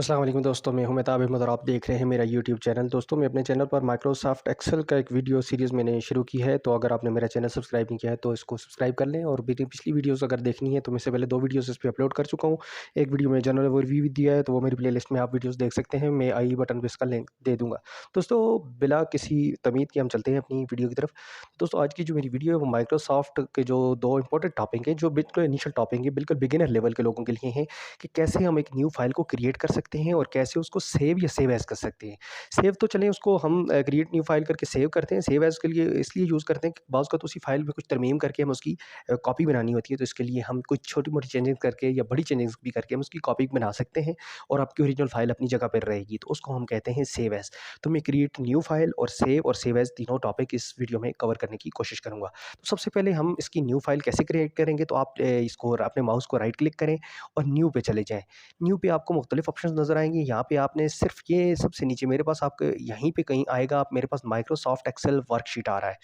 अस्सलाम वालेकुम दोस्तों, मैं हूं मेहताब अहमद और आप देख रहे हैं मेरा यूट्यूब चैनल। दोस्तों, मैं अपने चैनल पर माइक्रोसॉफ्ट एक्सेल का एक वीडियो सीरीज़ मैंने शुरू की है। तो अगर आपने मेरा चैनल सब्सक्राइब नहीं किया है तो इसको सब्सक्राइब कर लें। और मेरी पिछली वीडियोस अगर देखनी है तो मैं इससे पहले 2 वीडियोस इस पे अपलोड कर चुका हूं। एक वीडियो में जनरल ओवरव्यू भी दिया है, तो वो मेरी प्लेलिस्ट में आप वीडियोस देख सकते हैं। मैं आई बटन पे इसका लिंक दे दूँगा। दोस्तों, बिला किसी तमीद के हम चलते हैं अपनी वीडियो की तरफ। दोस्तों, आज की जो मेरी वीडियो है वो माइक्रोसॉफ्ट के जो 2 इंपॉर्टेंट टॉपिक हैं, जो बिल्कुल इनिशियल टॉपिक है, बिल्कुल बिगिनर लेवल के लोगों के लिए हैं कि कैसे हम एक न्यू फाइल को क्रिएट कर सकते हैं और कैसे उसको सेव या सेव एज़ कर सकते हैं। सेव तो चलें, उसको हम क्रिएट न्यू फाइल करके सेव करते हैं। सेव एज़ के लिए इसलिए यूज़ करते हैं कि बाज़ वक़्त उसी फाइल में कुछ तरमीम करके हम उसकी कॉपी बनानी होती है, तो इसके लिए हम कुछ छोटी-मोटी चेंजेज़ करके या बड़ी चेंजेज़ भी करके हम उसकी कॉपी बना सकते हैं और आपकी ओरिजिनल फाइल अपनी जगह पर रहेगी, तो उसको हम कहते हैं सेव एज़। तो मैं क्रिएट न्यू फाइल और सेव एज़ तीनों टॉपिक इस वीडियो में कवर करने की कोशिश करूँगा। तो सबसे पहले हम इसकी न्यू फाइल कैसे क्रिएट करेंगे, तो आप इसको अपने माउस को राइट क्लिक करें और न्यू पे चले जाएँ। न्यू पे आपको मुख्तलिफ ऑप्शंस नज़र आएँगे। यहाँ पे आपने सिर्फ़ ये सबसे नीचे मेरे पास आपके यहीं पे कहीं आएगा, आप मेरे पास माइक्रोसॉफ्ट एक्सेल वर्कशीट आ रहा है।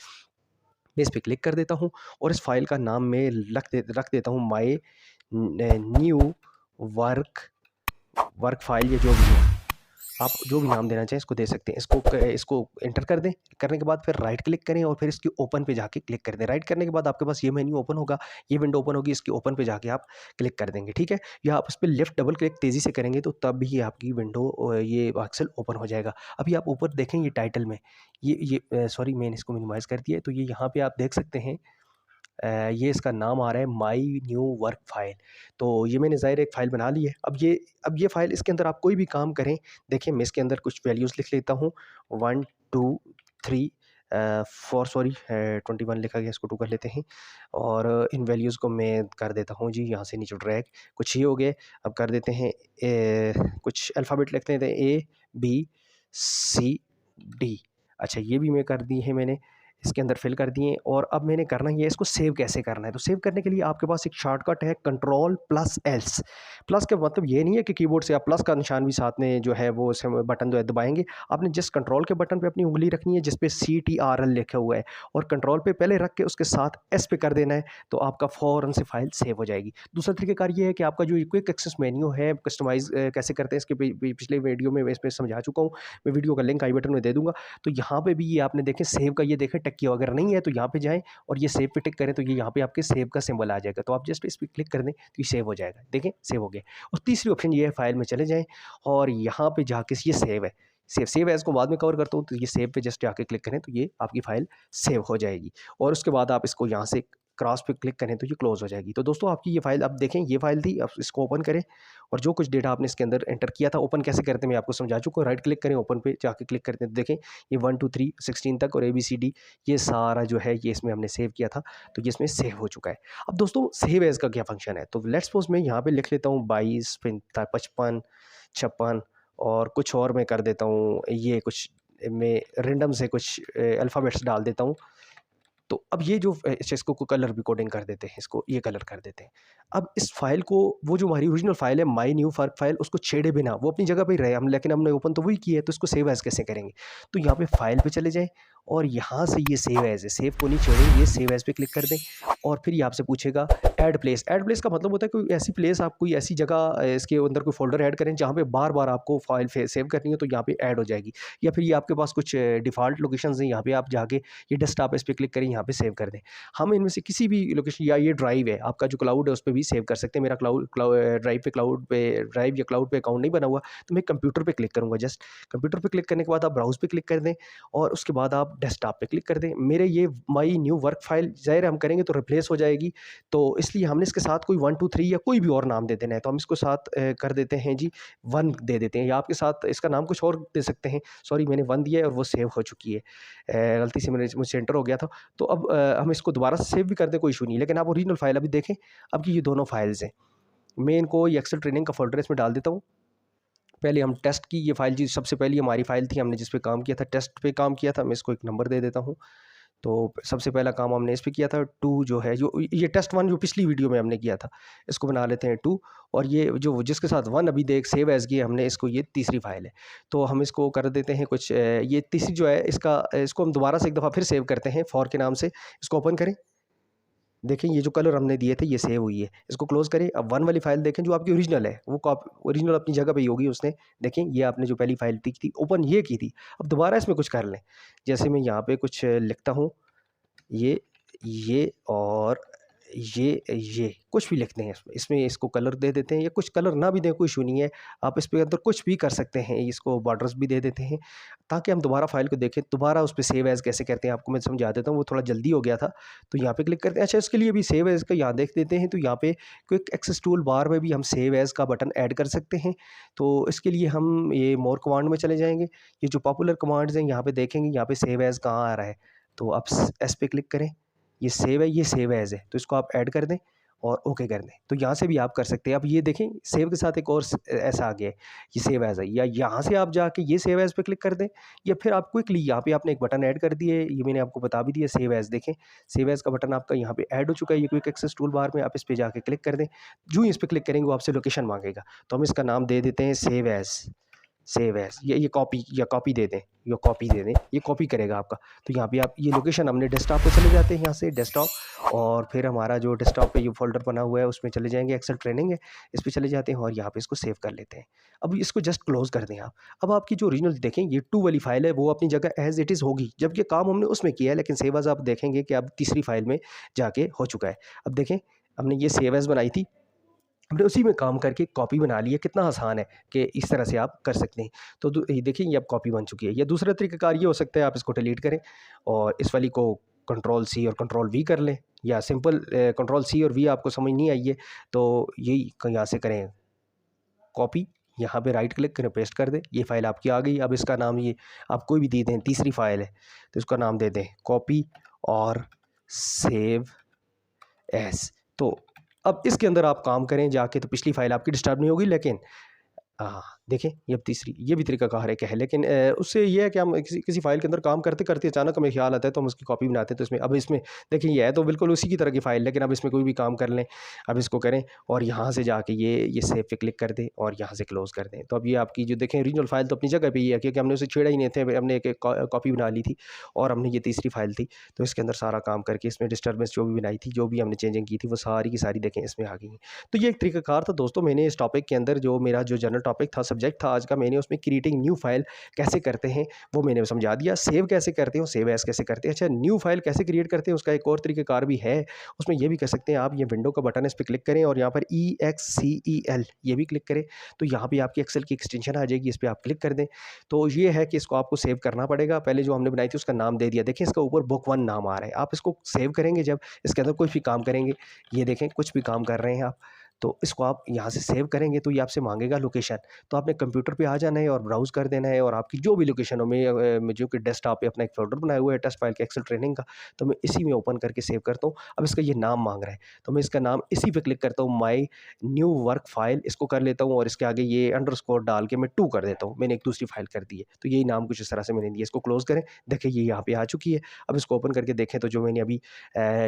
मैं इस पे क्लिक कर देता हूँ और इस फ़ाइल का नाम मैं रख देता हूँ my new work work file या जो भी है। आप जो भी नाम देना चाहें इसको दे सकते हैं। इसको एंटर कर दें। करने के बाद फिर राइट क्लिक करें और फिर इसकी ओपन पे जाके क्लिक कर दें। राइट करने के बाद आपके पास ये मेन्यू ओपन होगा, ये विंडो ओपन होगी, इसकी ओपन पे जाके आप क्लिक कर देंगे, ठीक है? या आप इस पे लेफ्ट डबल क्लिक तेज़ी से करेंगे तो तब भी आपकी विंडो ये एक्सेल ओपन हो जाएगा। अभी आप ऊपर देखें ये टाइटल में सॉरी, मैंने इसको मिनिमाइज़ कर दिया है, तो ये यहाँ पे आप देख सकते हैं। ये इसका नाम आ रहा है माई न्यू वर्क फ़ाइल। तो ये मैंने ज़ाहिर एक फ़ाइल बना ली है। अब ये फ़ाइल, इसके अंदर आप कोई भी काम करें, देखिए मैं इसके अंदर कुछ वैल्यूज़ लिख लेता हूँ। 1 2 3 4 सॉरी 21 लिखा गया, इसको 2 कर लेते हैं। और इन वैल्यूज़ को मैं कर देता हूँ जी यहाँ से नीचे ड्रैग। कुछ ये हो गए। अब कर देते हैं कुछ अल्फ़ाबेट लिख लेते हैं, ए, बी, सी, डी। अच्छा, ये भी मैं कर दी है मैंने। इसके अंदर फिल कर दिए और अब मैंने करना ये है, इसको सेव कैसे करना है। तो सेव करने के लिए आपके पास एक शॉर्टकट है, कंट्रोल प्लस एल्स। प्लस का मतलब ये नहीं है कि कीबोर्ड से आप प्लस का निशान भी साथ में जो है वो बटन जो है दबाएंगे। आपने जिस कंट्रोल के बटन पे अपनी उंगली रखनी है जिस पे CTRL लिखा हुआ है, और कंट्रोल पे पहले रख के उसके साथ एस पे कर देना है, तो आपका फ़ौरन से फाइल सेव हो जाएगी। दूसरा तरीक़ाकार ये है कि आपका जो क्विक एक्सेस मेन्यू है कस्टमाइज़ कैसे करते हैं, इसके पिछले वीडियो में मैं इसमें समझा चुका हूँ। मैं वीडियो का लिंक आई बटन में दे दूँगा। तो यहाँ पे भी ये आपने देखें सेव का ये देखें टिक किया, अगर नहीं है तो यहाँ पे जाएँ और ये सेव पे टिक करें, तो ये यहाँ पे आपके सेव का सिंबल आ जाएगा। तो आप जस्ट इस पे क्लिक कर दें तो ये सेव हो जाएगा। देखें सेव हो गया। और तीसरी ऑप्शन ये है, फाइल में चले जाएँ और यहाँ पे जाके ये सेव है। सेव एज़ को बाद में कवर करता हूँ, तो ये सेव पे जस्ट जाके क्लिक करें तो ये आपकी फाइल सेव हो जाएगी। और उसके बाद आप इसको यहाँ से क्रॉस पे क्लिक करें तो ये क्लोज़ हो जाएगी। तो दोस्तों, आपकी ये फाइल, अब देखें ये फाइल थी, अब इसको ओपन करें और जो कुछ डेटा आपने इसके अंदर एंटर किया था, ओपन कैसे करते हैं मैं आपको समझा चुका हूँ। राइट क्लिक करें, ओपन पे जाके क्लिक करते हैं, तो देखें ये 1 2 3 16 तक और ABCD ये सारा जो है ये इसमें हमने सेव किया था, तो ये इसमें सेव हो चुका है। अब दोस्तों, सेव एज़ का क्या फंक्शन है, तो लेट्स सपोज़ मैं यहाँ पे लिख लेता हूँ 22 55 56 और कुछ और मैं कर देता हूँ, ये कुछ मैं रैंडम से कुछ अल्फ़ाबेट्स डाल देता हूँ। तो अब ये जो अच्छा, इसको कलर भी कोडिंग कर देते हैं, इसको ये कलर कर देते हैं। अब इस फ़ाइल को, वो जो हमारी ओरिजिनल फ़ाइल है माय न्यू वर्क फ़ाइल, उसको छेड़े बिना वो अपनी जगह पे ही रहे हम, लेकिन हमने ओपन तो वही की है, तो इसको सेव एज़ कैसे करेंगे। तो यहाँ पे फ़ाइल पे चले जाएँ और यहाँ से ये सेव एज़ है, सेव को नहीं छेड़ेंगे, ये सेव एज़ पे क्लिक कर दें और फिर ये आपसे पूछेगा ऐड प्लेस। ऐड प्लेस का मतलब होता है कोई ऐसी प्लेस, आप कोई ऐसी जगह इसके अंदर कोई फ़ोल्डर ऐड करें जहाँ पे बार-बार आपको फ़ाइल सेव करनी हो, तो यहाँ पे ऐड हो जाएगी। या फिर ये आपके पास कुछ डिफ़ॉल्ट लोकेशंस हैं, यहाँ पे आप जाके ये डेस्कटॉप, इस पे क्लिक करें, यहाँ पे सेव कर दें। हम इनमें से किसी भी लोकेशन, या ये ड्राइव है आपका जो क्लाउड है, उस पे भी सेव कर सकते हैं। मेरा ड्राइव या क्लाउड पे अकाउंट नहीं बना हुआ, तो मैं कंप्यूटर पे क्लिक करूँगा। जस्ट कंप्यूटर पे क्लिक करने के बाद आप ब्राउज़ पे क्लिक कर दें और उसके बाद आप डेस्कटॉप पे क्लिक कर दें। मेरे ये माई न्यू वर्क फ़ाइल, ज़ाहिर है हम करेंगे तो रिप्लेस हो जाएगी, तो इसलिए हमने इसके साथ कोई 1 2 3 या कोई भी और नाम दे देना है। तो हम इसको साथ कर देते हैं जी 1 दे देते हैं, या आपके साथ इसका नाम कुछ और दे सकते हैं। सॉरी, मैंने 1 दिया है और वो सेव हो चुकी है। गलती से मुझसे एंटर हो गया था। तो अब हम इसको दोबारा से सेव भी कर दें, कोई इशू नहीं है। लेकिन आप ओरिजिनल फ़ाइल अभी देखें, अब ये दोनों फ़ाइल्स हैं। मैं इनको ये एक्सेल ट्रेनिंग का फ़ोल्डर इसमें डाल देता हूँ। पहले हम टेस्ट की ये फ़ाइल, जी सबसे पहली हमारी फ़ाइल थी, हमने जिस पे काम किया था, टेस्ट पे काम किया था। मैं इसको एक नंबर दे देता हूँ। तो सबसे पहला काम हमने इस पे किया था 2, जो है जो ये टेस्ट 1 जो पिछली वीडियो में हमने किया था, इसको बना लेते हैं 2। और ये जो जिसके साथ 1 अभी देख सेव एज़ की हमने, इसको, ये तीसरी फ़ाइल है। तो हम इसको कर देते हैं कुछ ये तीसरी जो है इसको हम दोबारा से एक दफ़ा फिर सेव करते हैं फॉर के नाम से। इसको ओपन करें। देखें ये जो कलर हमने दिए थे ये सेव हुई है। इसको क्लोज़ करें। अब 1 वाली फ़ाइल देखें जो आपकी ओरिजिनल है, वो ओरिजिनल अपनी जगह पे ही होगी उसने। देखें ये आपने जो पहली फ़ाइल थी ओपन ये की थी। अब दोबारा इसमें कुछ कर लें। जैसे मैं यहाँ पे कुछ लिखता हूँ, ये और ये कुछ भी लिखते हैं इसमें। इसमें इसको कलर दे देते हैं या कुछ कलर ना भी दें कोई इश्यू नहीं है। आप इसके अंदर कुछ भी कर सकते हैं। इसको बॉर्डर्स भी दे देते हैं ताकि हम दोबारा फ़ाइल को देखें। दोबारा उस पे सेव एज़ कैसे करते हैं आपको मैं समझा देता हूँ, वो थोड़ा जल्दी हो गया था। तो यहाँ पे क्लिक करते हैं। अच्छा इसके लिए भी सेव एज़ का यहाँ देख देते हैं, तो यहाँ पे क्विक एक्सेस टूल बार में भी हम सेव एज़ का बटन ऐड कर सकते हैं। तो इसके लिए हम ये मोर कमांड में चले जाएँगे। ये जो पॉपुलर कमांड्स हैं यहाँ पे देखेंगे, यहाँ पे सेव एज़ कहाँ आ रहा है। तो आप एस पे क्लिक करें। ये सेव है, ये सेव एज़ है, तो इसको आप ऐड कर दें और ओके कर दें। तो यहाँ से भी आप कर सकते हैं। अब ये देखें सेव के साथ एक और ऐसा आ गया है, ये सेव एज़ है। या यहाँ से आप जाके ये सेव एज़ पे क्लिक कर दें, या फिर आप क्विकली यहाँ पे आपने एक बटन ऐड कर दिए, ये मैंने आपको बता भी दिया सेव एज़। देखें सेव एज़ का बटन आपका यहाँ पे ऐड हो चुका है, ये क्विक एक्सेस टूल बार में। आप इस पे जाके क्लिक कर दें। जो ही इस पे क्लिक करेंगे वो आपसे लोकेशन मांगेगा, तो हम इसका नाम दे देते हैं सेव एज़। ये कॉपी दे दें, या कॉपी दे दें, ये कॉपी करेगा आपका। तो यहाँ पे आप ये लोकेशन हमने डेस्कटॉप पे चले जाते हैं, यहाँ से डेस्कटॉप, और फिर हमारा जो डेस्कटॉप पे ये फ़ोल्डर बना हुआ है उसमें चले जाएँगे, एक्सेल ट्रेनिंग है, इस पे चले जाते हैं और यहाँ पे इसको सेव कर लेते हैं। अब इसको जस्ट क्लोज़ कर दें आप। अब आपकी जो ओरिजिनल देखें ये 2 वाली फ़ाइल है, वो अपनी जगह एज़ इट इज़ होगी, जबकि काम हमने उसमें किया है, लेकिन सेव एज़ आप देखेंगे कि अब तीसरी फ़ाइल में जाके हो चुका है। अब देखें हमने ये सेव एज़ बनाई थी, हमने उसी में काम करके कॉपी बना ली है। कितना आसान है कि इस तरह से आप कर सकते हैं। तो ये देखिए ये अब कॉपी बन चुकी है। या दूसरा तरीक़ाकार ये हो सकता है, आप इसको डिलीट करें और इस वाली को कंट्रोल सी और कंट्रोल वी कर लें, या सिंपल कंट्रोल सी और वी आपको समझ नहीं आई है तो यही यहाँ से करें कॉपी, यहाँ पे राइट क्लिक करें, पेस्ट कर दें, ये फ़ाइल आपकी आ गई। अब इसका नाम ये आप कोई भी दे दें, तीसरी फ़ाइल है तो इसका नाम दे दें कॉपी और सेव एज़। तो अब इसके अंदर आप काम करें जाके, तो पिछली फ़ाइल आपकी डिस्टर्ब नहीं होगी। लेकिन हाँ, देखें ये अब तीसरी, ये भी तरीक़ाकार एक है, लेकिन उससे ये है कि हम किसी किसी फ़ाइल के अंदर काम करते-करते अचानक हमें ख़्याल आता है तो हम उसकी कॉपी बनाते हैं। तो इसमें देखिए ये है तो बिल्कुल उसी की तरह की फ़ाइल, लेकिन अब इसमें कोई भी काम कर लें। अब इसको करें और यहाँ से जाके ये सेव पे क्लिक कर दें और यहाँ से क्लोज़ कर दें। तो अब ये आपकी जो देखें ओरिजिनल फ़ाइल तो अपनी जगह पे ही है, क्योंकि हमने उसे छेड़ा ही नहीं थे, हमने एक कॉपी बना ली थी और हमने ये तीसरी फ़ाइल थी, तो इसके अंदर सारा काम करके इसमें डिस्टर्बेंस जो भी बनाई थी, जो भी हमने चेंजिंग की थी, वो सारी की सारी देखें इसमें आ गई हैं। तो ये एक तरीक़ाकार था दोस्तों। मैंने इस टॉपिक के अंदर जो मेरा जो जनरल टॉपिक था, सब्जेक्ट था आज का, मैंने उसमें क्रिएटिंग न्यू फाइल कैसे करते हैं वो मैंने समझा दिया। सेव कैसे करते हो, सेव एज़ कैसे करते हैं। अच्छा न्यू फाइल कैसे क्रिएट करते हैं उसका एक और तरीक़ाकार भी है। उसमें ये भी कर सकते हैं आप, ये विंडो का बटन है, इस पे क्लिक करें और यहाँ पर EXCEL ये भी क्लिक करें, तो यहाँ पे आपकी एक्सेल की एक्सटेंशन आ जाएगी, इस पे आप क्लिक कर दें। तो ये है कि इसको आपको सेव करना पड़ेगा। पहले जो हमने बनाई थी उसका नाम दे दिया, देखिए इसका ऊपर बुक 1 नाम आ रहा है। आप इसको सेव करेंगे जब इसके अंदर कुछ भी काम करेंगे, ये देखें कुछ भी काम कर रहे हैं आप, तो इसको आप यहाँ से सेव करेंगे तो ये आपसे मांगेगा लोकेशन। तो आपने कंप्यूटर पे आ जाना है और ब्राउज़ कर देना है, और आपकी जो भी लोकेशन हो, मैं जो कि डेस्कटॉप पे अपना एक फ़ोल्डर बनाया हुआ है टेस्ट फाइल के एक्सेल ट्रेनिंग का, तो मैं इसी में ओपन करके सेव करता हूँ। अब इसका ये नाम मांग रहा है, तो मैं इसका नाम इसी पे क्लिक करता हूँ, माई न्यू वर्क फ़ाइल इसको कर लेता हूँ और इसके आगे ये अंडरस्कोर डाल के मैं 2 कर देता हूँ। मैंने एक दूसरी फ़ाइल कर दी है, तो यही नाम कुछ इस तरह से मैंने दिया। इसको क्लोज़ करें, देखिए ये यहाँ पे आ चुकी है। अब इसको ओपन करके देखें तो जो मैंने अभी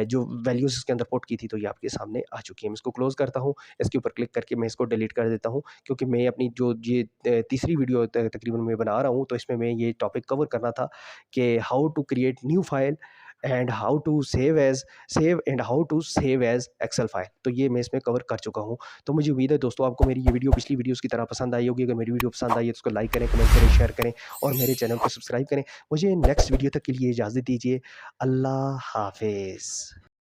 जो वैल्यूज़ इसके अंदर पुट की थी, तो ये आपके सामने आ चुकी है। मैं इसको क्लोज़ करता हूँ, इसके ऊपर क्लिक करके मैं इसको डिलीट कर देता हूँ, क्योंकि मैं अपनी जो ये तीसरी वीडियो तकरीबन मैं बना रहा हूँ, तो इसमें मैं ये टॉपिक कवर करना था कि how to create new file and how to save as Excel file. तो ये मैं इसमें कवर कर चुका हूँ। तो मुझे उम्मीद है दोस्तों आपको मेरी ये वीडियो पिछली वीडियोज़ की तरह पसंद आई होगी। अगर मेरी वीडियो पसंद आई है तो उसको लाइक करें, कमेंट करें, शेयर करें और मेरे चैनल को सब्सक्राइब करें। मुझे नेक्स्ट वीडियो तक के लिए इजाज़त दीजिए। अल्लाह हाफ़िज़।